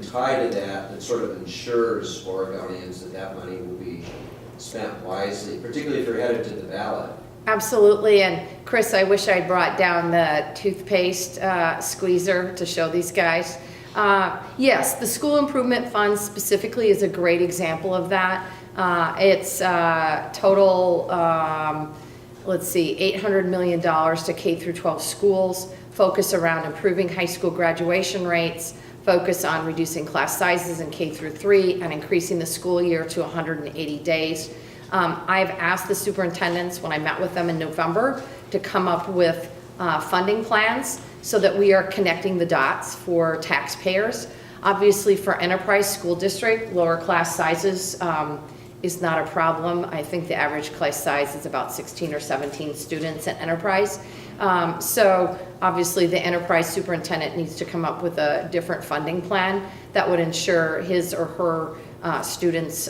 tie to that sort of ensures Oregonians that that money will be spent wisely, particularly if you're headed to the ballot? Absolutely, and Chris, I wish I'd brought down the toothpaste squeezer to show these guys. Yes, the school improvement fund specifically is a great example of that. It's total, let's see, $800 million to K through 12 schools, focus around improving high school graduation rates, focus on reducing class sizes in K through 3, and increasing the school year to 180 days. I've asked the superintendents when I met with them in November to come up with funding plans so that we are connecting the dots for taxpayers. Obviously for Enterprise School District, lower class sizes is not a problem. I think the average class size is about 16 or 17 students at Enterprise. So obviously the Enterprise superintendent needs to come up with a different funding plan that would ensure his or her students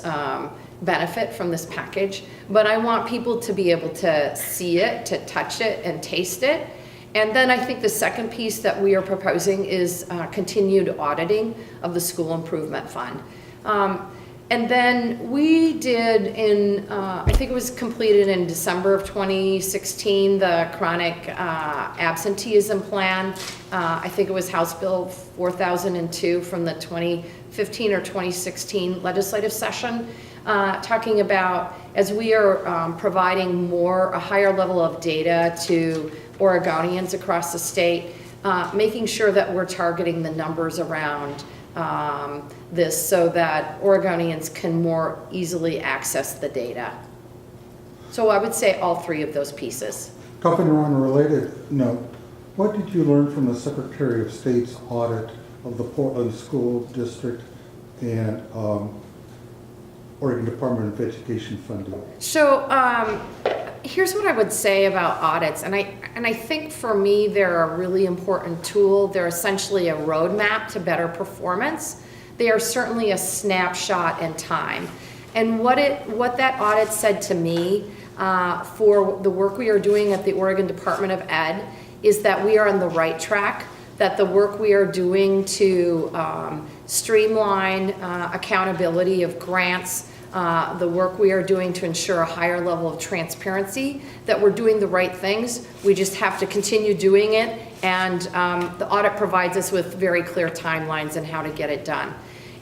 benefit from this package. But I want people to be able to see it, to touch it and taste it. And then I think the second piece that we are proposing is continued auditing of the school improvement fund. And then we did in, I think it was completed in December of 2016, the chronic absenteeism plan. I think it was House Bill 4002 from the 2015 or 2016 legislative session, talking about as we are providing a higher level of data to Oregonians across the state, making sure that we're targeting the numbers around this so that Oregonians can more easily access the data. So I would say all three of those pieces. Governor, on a related note, what did you learn from the Secretary of State's audit of the Portland School District and Oregon Department of Education funding? So here's what I would say about audits, and I think for me they're a really important tool. They're essentially a roadmap to better performance. They are certainly a snapshot in time. And what that audit said to me for the work we are doing at the Oregon Department of Ed is that we are on the right track, that the work we are doing to streamline accountability of grants, the work we are doing to ensure a higher level of transparency, that we're doing the right things. We just have to continue doing it, and the audit provides us with very clear timelines on how to get it done.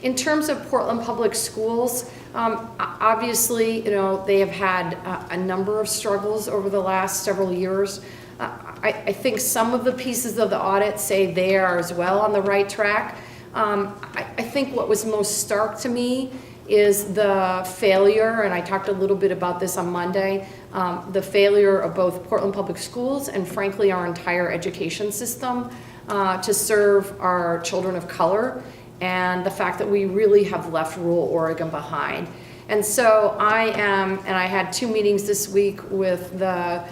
In terms of Portland Public Schools, obviously, they have had a number of struggles over the last several years. I think some of the pieces of the audit say they are as well on the right track. I think what was most stark to me is the failure, and I talked a little bit about this on Monday, the failure of both Portland Public Schools and frankly our entire education system to serve our children of color, and the fact that we really have left rural Oregon behind. And so I had 2 meetings this week with the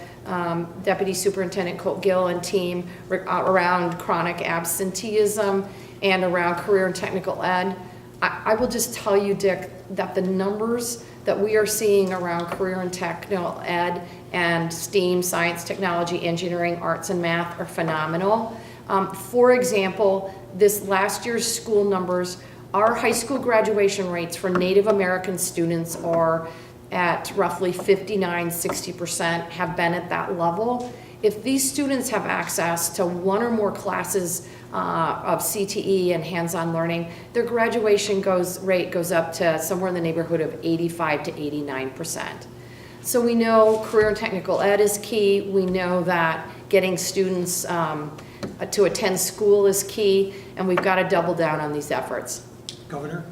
Deputy Superintendent Colt Gill and team around chronic absenteeism and around career and technical ed. I will just tell you, Dick, that the numbers that we are seeing around career and technical ed and STEAM, science, technology, engineering, arts, and math are phenomenal. For example, this last year's school numbers, our high school graduation rates for Native American students are at roughly 59–60%, have been at that level. If these students have access to one or more classes of CTE and hands-on learning, their graduation rate goes up to somewhere in the neighborhood of 85–89%. So we know career and technical ed is key. We know that getting students to attend school is key, and we've got to double down on these efforts. Governor?